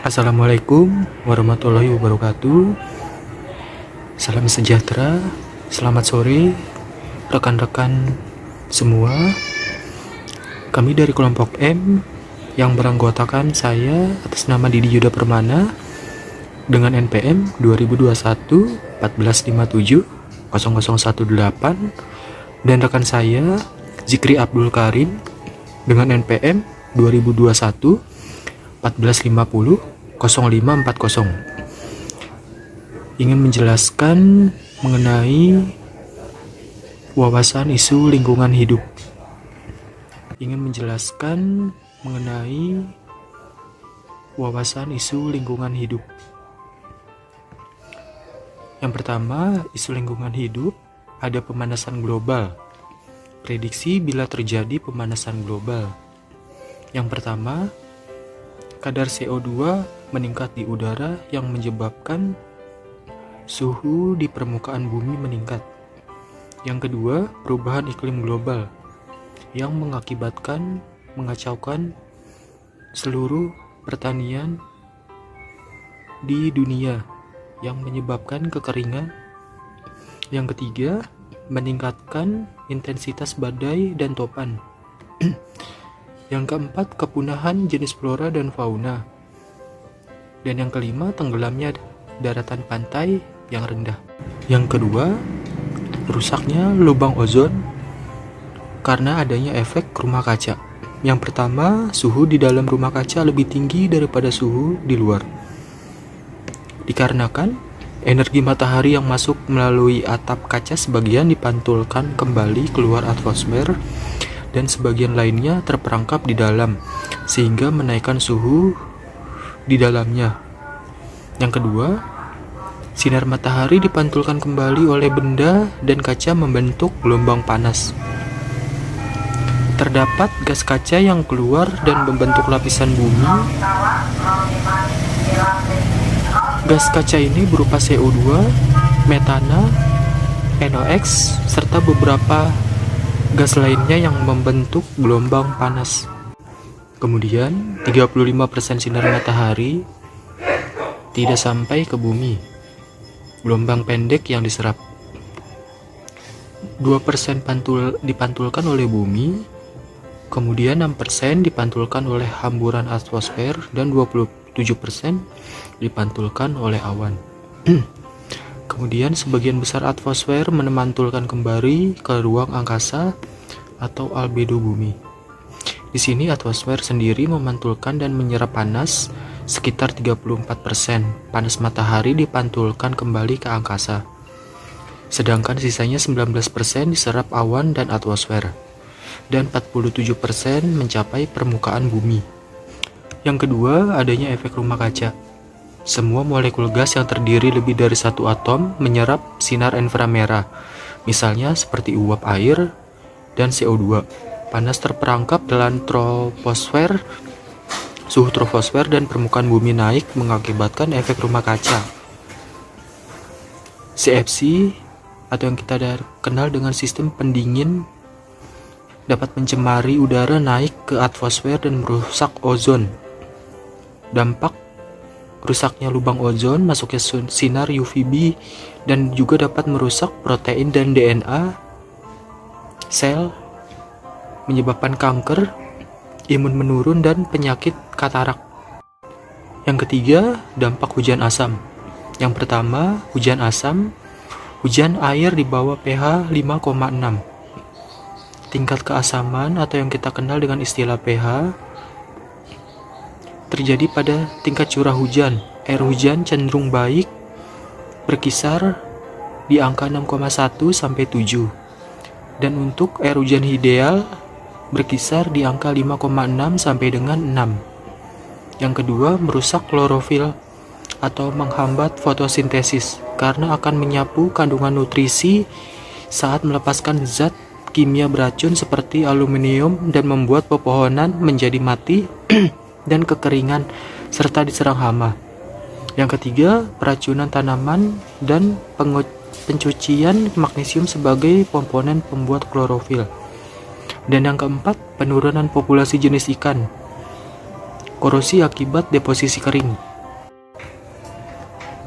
Assalamualaikum warahmatullahi wabarakatuh. Salam sejahtera, selamat sore rekan-rekan semua. Kami dari kelompok M yang beranggotakan saya atas nama Didi Yuda Permana dengan NPM 2021 1457 0018 dan rekan saya Zikri Abdul Karim dengan NPM 2021 1450 0540 ingin menjelaskan mengenai wawasan isu lingkungan hidup. Yang pertama, isu lingkungan hidup, ada pemanasan global. Prediksi bila terjadi pemanasan global. Yang pertama, kadar CO2 meningkat di udara yang menyebabkan suhu di permukaan bumi meningkat. Yang kedua, perubahan iklim global yang mengakibatkan mengacaukan seluruh pertanian di dunia yang menyebabkan kekeringan. Yang ketiga, meningkatkan intensitas badai dan topan. Yang keempat, kepunahan jenis flora dan fauna. Dan yang kelima, tenggelamnya daratan pantai yang rendah. Yang kedua, rusaknya lubang ozon karena adanya efek rumah kaca. Yang pertama, suhu di dalam rumah kaca lebih tinggi daripada suhu di luar. Dikarenakan energi matahari yang masuk melalui atap kaca sebagian dipantulkan kembali keluar atmosfer dan sebagian lainnya terperangkap di dalam, sehingga menaikkan suhu di dalamnya. Yang kedua, sinar matahari dipantulkan kembali oleh benda dan kaca membentuk gelombang panas. Terdapat gas kaca yang keluar dan membentuk lapisan bumi. Gas kaca ini berupa CO2, metana, NOx, serta beberapa gas lainnya yang membentuk gelombang panas. Kemudian, 35% sinar matahari tidak sampai ke bumi. Gelombang pendek yang diserap. 2% dipantulkan oleh bumi, kemudian 6% dipantulkan oleh hamburan atmosfer dan 27% dipantulkan oleh awan. Kemudian sebagian besar atmosfer memantulkan kembali ke ruang angkasa atau albedo bumi. Di sini atmosfer sendiri memantulkan dan menyerap panas sekitar 34%. Panas matahari dipantulkan kembali ke angkasa. Sedangkan sisanya 19% diserap awan dan atmosfer. Dan 47% mencapai permukaan bumi. Yang kedua, adanya efek rumah kaca. Semua molekul gas yang terdiri lebih dari satu atom menyerap sinar inframerah, misalnya seperti uap air dan CO2. Panas terperangkap dalam troposfer, suhu troposfer dan permukaan bumi naik mengakibatkan efek rumah kaca. CFC atau yang kita kenal dengan sistem pendingin dapat mencemari udara naik ke atmosfer dan merusak ozon. Dampak rusaknya lubang ozon, masuknya sinar UVB, dan juga dapat merusak protein dan DNA sel, menyebabkan kanker, imun menurun, dan penyakit katarak. Yang ketiga, dampak hujan asam. Yang pertama, hujan asam, hujan air di bawah pH 5,6. Tingkat keasaman atau yang kita kenal dengan istilah pH terjadi pada tingkat curah hujan. Air hujan cenderung baik, berkisar di angka 6,1 sampai 7. Dan untuk air hujan ideal berkisar di angka 5,6 sampai dengan 6. Yang kedua, merusak klorofil atau menghambat fotosintesis karena akan menyapu kandungan nutrisi saat melepaskan zat kimia beracun seperti aluminium dan membuat pepohonan menjadi mati dan kekeringan serta diserang hama. Yang ketiga, peracunan tanaman dan pencucian magnesium sebagai komponen pembuat klorofil. Dan yang keempat, penurunan populasi jenis ikan. korosi akibat deposisi kering.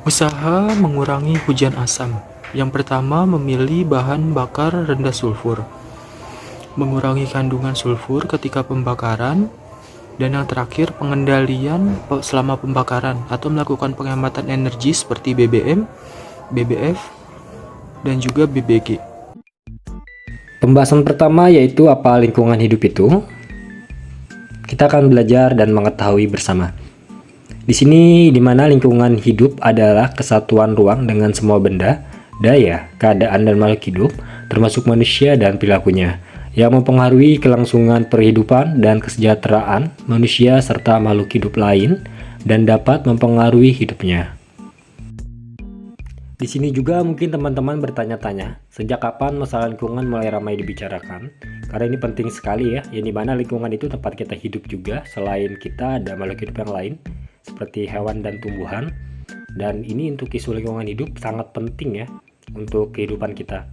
Usaha mengurangi hujan asam. Yang pertama, memilih bahan bakar rendah sulfur. Mengurangi kandungan sulfur ketika pembakaran. Dan yang terakhir, pengendalian selama pembakaran atau melakukan penghematan energi seperti BBM, BBF, dan juga BBG. Pembahasan pertama yaitu apa lingkungan hidup itu. Kita akan belajar dan mengetahui bersama. Di sini di mana lingkungan hidup adalah kesatuan ruang dengan semua benda, daya, keadaan dan makhluk hidup, termasuk manusia dan perilakunya, yang mempengaruhi kelangsungan perhidupan dan kesejahteraan manusia serta makhluk hidup lain dan dapat mempengaruhi hidupnya. Di sini juga mungkin teman-teman bertanya-tanya, sejak kapan masalah lingkungan mulai ramai dibicarakan? Karena ini penting sekali ya, yang dimana lingkungan itu tempat kita hidup juga, selain kita ada makhluk hidup yang lain, seperti hewan dan tumbuhan. Dan ini untuk isu lingkungan hidup sangat penting ya, untuk kehidupan kita.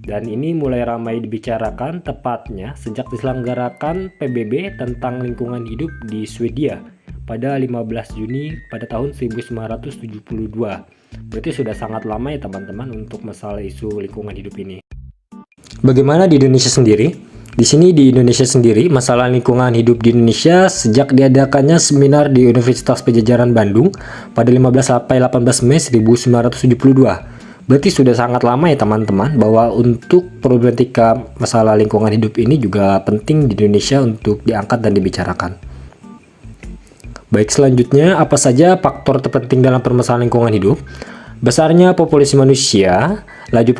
Dan ini mulai ramai dibicarakan tepatnya sejak diselenggarakan PBB tentang lingkungan hidup di Swedia pada 15 Juni pada tahun 1972. Berarti sudah sangat lama ya teman-teman untuk masalah isu lingkungan hidup ini. Bagaimana di Indonesia sendiri? Di sini di Indonesia sendiri, masalah lingkungan hidup di Indonesia sejak diadakannya seminar di Universitas Padjadjaran Bandung pada 15 sampai 18 Mei 1972. Berarti sudah sangat lama ya teman-teman, bahwa untuk problematika masalah lingkungan hidup ini juga penting di Indonesia untuk diangkat dan dibicarakan. Baik, selanjutnya apa saja faktor terpenting dalam permasalahan lingkungan hidup? Besarnya populasi manusia, laju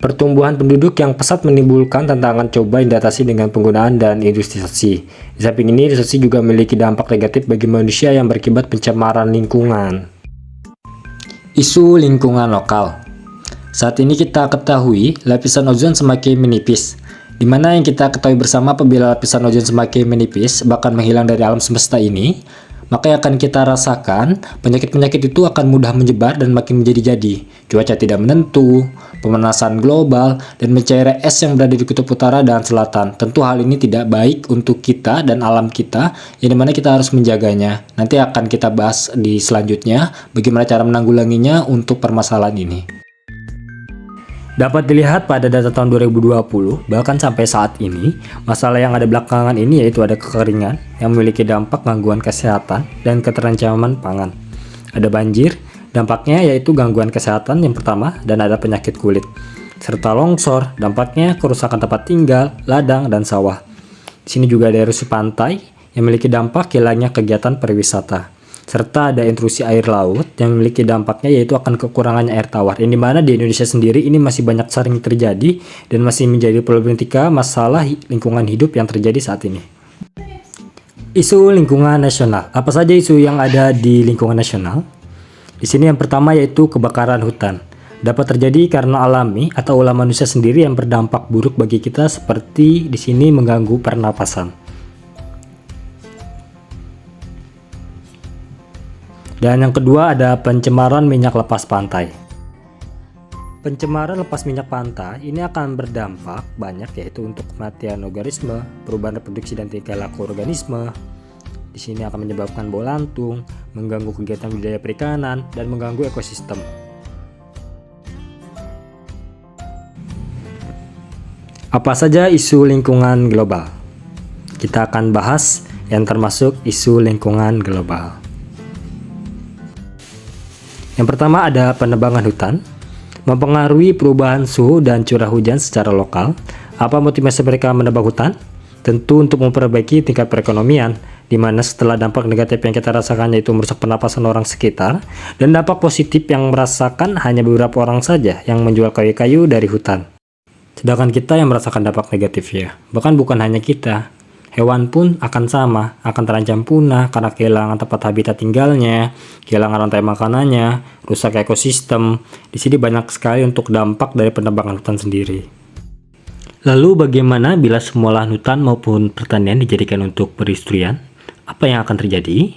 pertumbuhan penduduk yang pesat menimbulkan tantangan coba yang diatasi dengan penggunaan dan industrialisasi. Di samping ini, industrialisasi juga memiliki dampak negatif bagi manusia yang berakibat pencemaran lingkungan. Isu lingkungan lokal. Saat ini kita ketahui lapisan ozon semakin menipis, di mana yang kita ketahui bersama apabila lapisan ozon semakin menipis bahkan menghilang dari alam semesta ini, maka yang akan kita rasakan penyakit-penyakit itu akan mudah menyebar dan makin menjadi-jadi. Cuaca tidak menentu, pemanasan global, dan mencairnya es yang berada di kutub utara dan selatan. Tentu hal ini tidak baik untuk kita dan alam kita, yang dimana kita harus menjaganya. Nanti akan kita bahas di selanjutnya bagaimana cara menanggulanginya untuk permasalahan ini. Dapat dilihat pada data tahun 2020, bahkan sampai saat ini, masalah yang ada belakangan ini yaitu ada kekeringan yang memiliki dampak gangguan kesehatan dan keterancaman pangan. Ada banjir, dampaknya yaitu gangguan kesehatan yang pertama, dan ada penyakit kulit. Serta longsor, dampaknya kerusakan tempat tinggal, ladang, dan sawah. Di sini juga ada erosi pantai yang memiliki dampak hilangnya kegiatan pariwisata. Serta ada intrusi air laut yang memiliki dampaknya yaitu akan kekurangannya air tawar, yang dimana di Indonesia sendiri ini masih banyak sering terjadi dan masih menjadi problematika masalah lingkungan hidup yang terjadi saat ini. Isu lingkungan nasional. Apa saja isu yang ada di lingkungan nasional? Di sini yang pertama yaitu kebakaran hutan. Dapat terjadi karena alami atau ulah manusia sendiri yang berdampak buruk bagi kita, seperti di sini mengganggu pernapasan. Dan yang kedua ada pencemaran minyak lepas pantai. Pencemaran lepas minyak pantai ini akan berdampak banyak, yaitu untuk kematian organisme, perubahan reproduksi dan tingkah laku organisme. Di sini akan menyebabkan bau lantung, mengganggu kegiatan budidaya perikanan, dan mengganggu ekosistem. Apa saja isu lingkungan global? Kita akan bahas yang termasuk isu lingkungan global. Yang pertama ada penebangan hutan, mempengaruhi perubahan suhu dan curah hujan secara lokal. Apa motivasi mereka menebang hutan? Tentu untuk memperbaiki tingkat perekonomian, di mana setelah dampak negatif yang kita rasakan yaitu merusak pernapasan orang sekitar, dan dampak positif yang merasakan hanya beberapa orang saja yang menjual kayu-kayu dari hutan. Sedangkan kita yang merasakan dampak negatifnya, bahkan bukan hanya kita. Hewan pun akan sama, akan terancam punah karena kehilangan tempat habitat tinggalnya, kehilangan rantai makanannya, rusak ekosistem. Di sini banyak sekali untuk dampak dari penebangan hutan sendiri. Lalu bagaimana bila semua lahan hutan maupun pertanian dijadikan untuk perindustrian? Apa yang akan terjadi?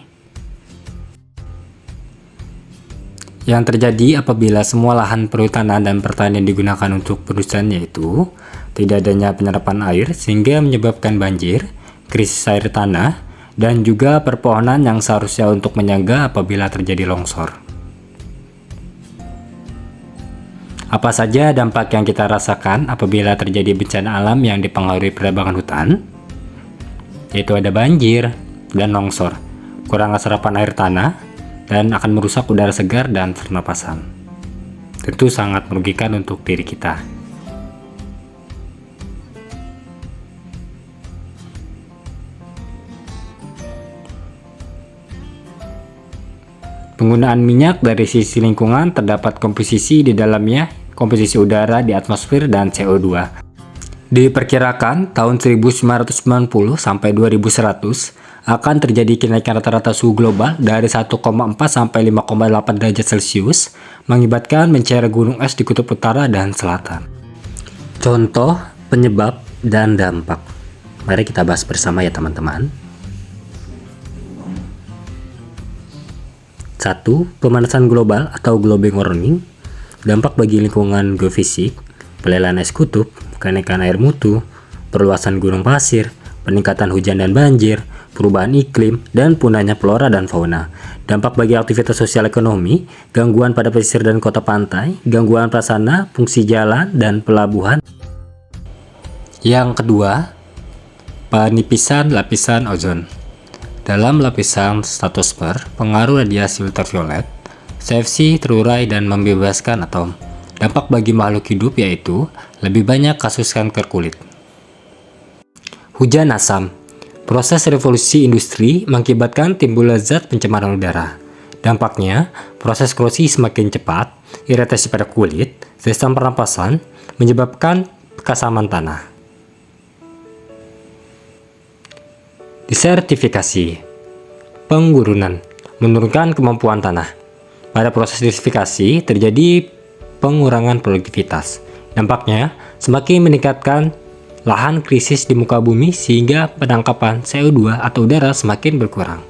Yang terjadi apabila semua lahan perhutanan dan pertanian digunakan untuk perindustrian yaitu tidak adanya penyerapan air sehingga menyebabkan banjir, krisis air tanah, dan juga perpohonan yang seharusnya untuk menyangga apabila terjadi longsor. Apa saja dampak yang kita rasakan apabila terjadi bencana alam yang dipengaruhi penebangan hutan? Yaitu ada banjir dan longsor, kurangnya serapan air tanah, dan akan merusak udara segar dan pernapasan. Tentu sangat merugikan untuk diri kita. Penggunaan minyak dari sisi lingkungan terdapat komposisi di dalamnya, komposisi udara di atmosfer dan CO2. Diperkirakan tahun 1990 sampai 2100 akan terjadi kenaikan rata-rata suhu global dari 1,4 sampai 5,8 derajat Celcius, mengakibatkan mencair gunung es di kutub utara dan selatan. Contoh, penyebab, dan dampak. Mari kita bahas bersama ya teman-teman. 1. Pemanasan global atau global warming. Dampak bagi lingkungan geofisik, pelelahan es kutub, kenaikan air mutu, perluasan gunung pasir, peningkatan hujan dan banjir, perubahan iklim, dan punahnya flora dan fauna. Dampak bagi aktivitas sosial ekonomi, gangguan pada pesisir dan kota pantai, gangguan prasarana, fungsi jalan, dan pelabuhan. Yang kedua, penipisan lapisan ozon. Dalam lapisan stratosfer, pengaruh radiasi ultraviolet, CFC terurai dan membebaskan atom. Dampak bagi makhluk hidup yaitu lebih banyak kasus kanker kulit. Hujan asam. Proses revolusi industri mengakibatkan timbulnya zat pencemaran udara. Dampaknya, proses korosi semakin cepat, iritasi pada kulit, sistem pernapasan, menyebabkan keasaman tanah. Desertifikasi. Penggurunan. Menurunkan kemampuan tanah. Pada proses desertifikasi terjadi pengurangan produktivitas. Dampaknya, semakin meningkatkan lahan krisis di muka bumi sehingga penangkapan CO2 atau udara semakin berkurang.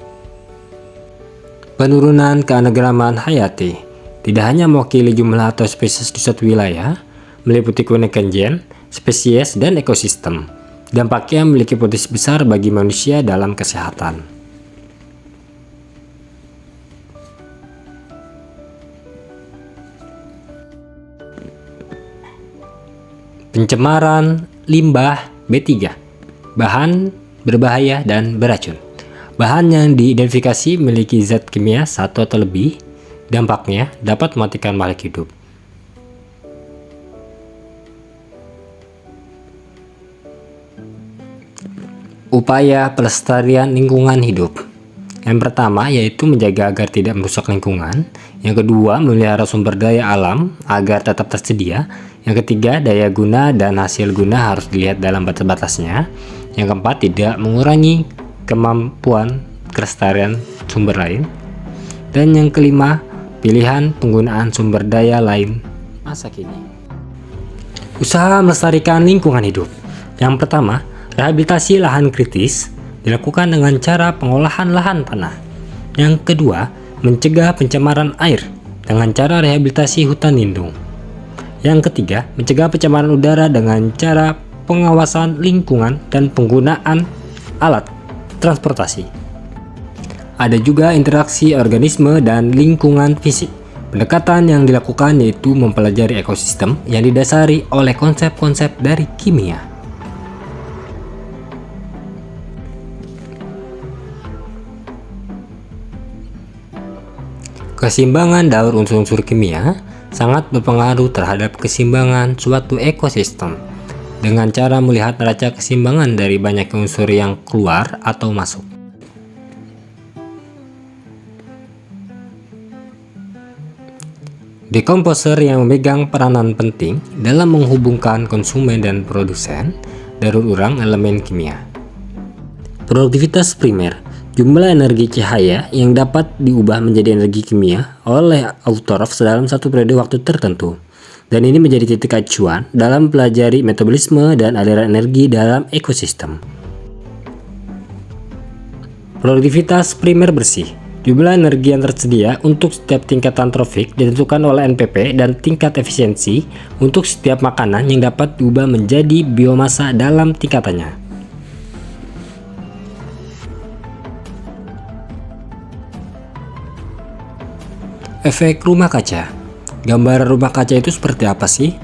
Penurunan keanekaragaman hayati. Tidak hanya mewakili jumlah atau spesies di suatu wilayah, meliputi keunikan gen, spesies, dan ekosistem. Dampaknya memiliki potensi besar bagi manusia dalam kesehatan. Pencemaran limbah B3, bahan berbahaya dan beracun. Bahan yang diidentifikasi memiliki zat kimia satu atau lebih, dampaknya dapat mematikan makhluk hidup. Upaya pelestarian lingkungan hidup. Yang pertama yaitu menjaga agar tidak merusak lingkungan. Yang kedua, memelihara sumber daya alam agar tetap tersedia. Yang ketiga, daya guna dan hasil guna harus dilihat dalam batas-batasnya. Yang keempat, tidak mengurangi kemampuan kelestarian sumber lain. Dan yang kelima, pilihan penggunaan sumber daya lain masa kini. Usaha melestarikan lingkungan hidup. Yang pertama, rehabilitasi lahan kritis dilakukan dengan cara pengolahan lahan tanah. Yang kedua, mencegah pencemaran air dengan cara rehabilitasi hutan lindung. Yang ketiga, mencegah pencemaran udara dengan cara pengawasan lingkungan dan penggunaan alat transportasi. Ada juga interaksi organisme dan lingkungan fisik. Pendekatan yang dilakukan yaitu mempelajari ekosistem yang didasari oleh konsep-konsep dari kimia. Keseimbangan daur unsur-unsur kimia sangat berpengaruh terhadap keseimbangan suatu ekosistem dengan cara melihat neraca keseimbangan dari banyak unsur yang keluar atau masuk. Dekomposer yang memegang peranan penting dalam menghubungkan konsumen dan produsen daur ulang elemen kimia. Produktivitas primer, jumlah energi cahaya yang dapat diubah menjadi energi kimia oleh autotrof dalam satu periode waktu tertentu. Dan ini menjadi titik acuan dalam pelajari metabolisme dan aliran energi dalam ekosistem. Produktivitas primer bersih, jumlah energi yang tersedia untuk setiap tingkatan trofik ditentukan oleh NPP dan tingkat efisiensi untuk setiap makanan yang dapat diubah menjadi biomasa dalam tingkatannya. Efek rumah kaca. Gambaran rumah kaca itu seperti apa sih?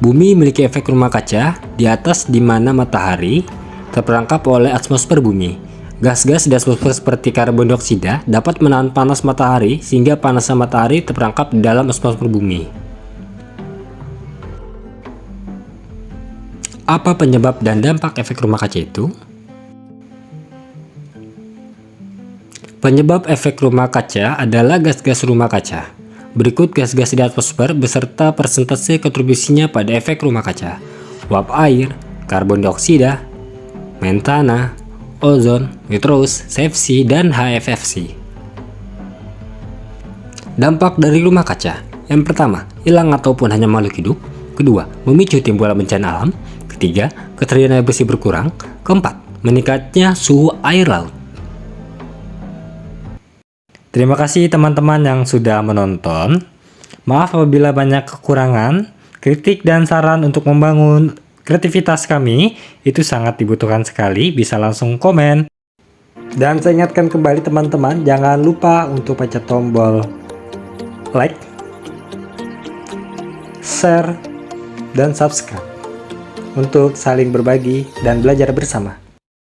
Bumi memiliki efek rumah kaca di atas di mana matahari terperangkap oleh atmosfer bumi. Gas-gas di atmosfer seperti karbon dioksida dapat menahan panas matahari sehingga panasnya matahari terperangkap di dalam atmosfer bumi. Apa penyebab dan dampak efek rumah kaca itu? Penyebab efek rumah kaca adalah gas-gas rumah kaca. Berikut gas-gas di atmosfer beserta persentase kontribusinya pada efek rumah kaca. Uap air, karbon dioksida, metana, ozon, nitrous, CFC, dan HFFC. Dampak dari rumah kaca. Yang pertama, hilang ataupun hanya makhluk hidup. Kedua, memicu timbulan bencana alam. Ketiga, ketersediaan air bersih berkurang. Keempat, meningkatnya suhu air laut. Terima kasih teman-teman yang sudah menonton. Maaf apabila banyak kekurangan. Kritik dan saran untuk membangun kreativitas kami itu sangat dibutuhkan sekali. Bisa langsung komen. Dan saya ingatkan kembali teman-teman, jangan lupa untuk pencet tombol like, share, dan subscribe untuk saling berbagi dan belajar bersama.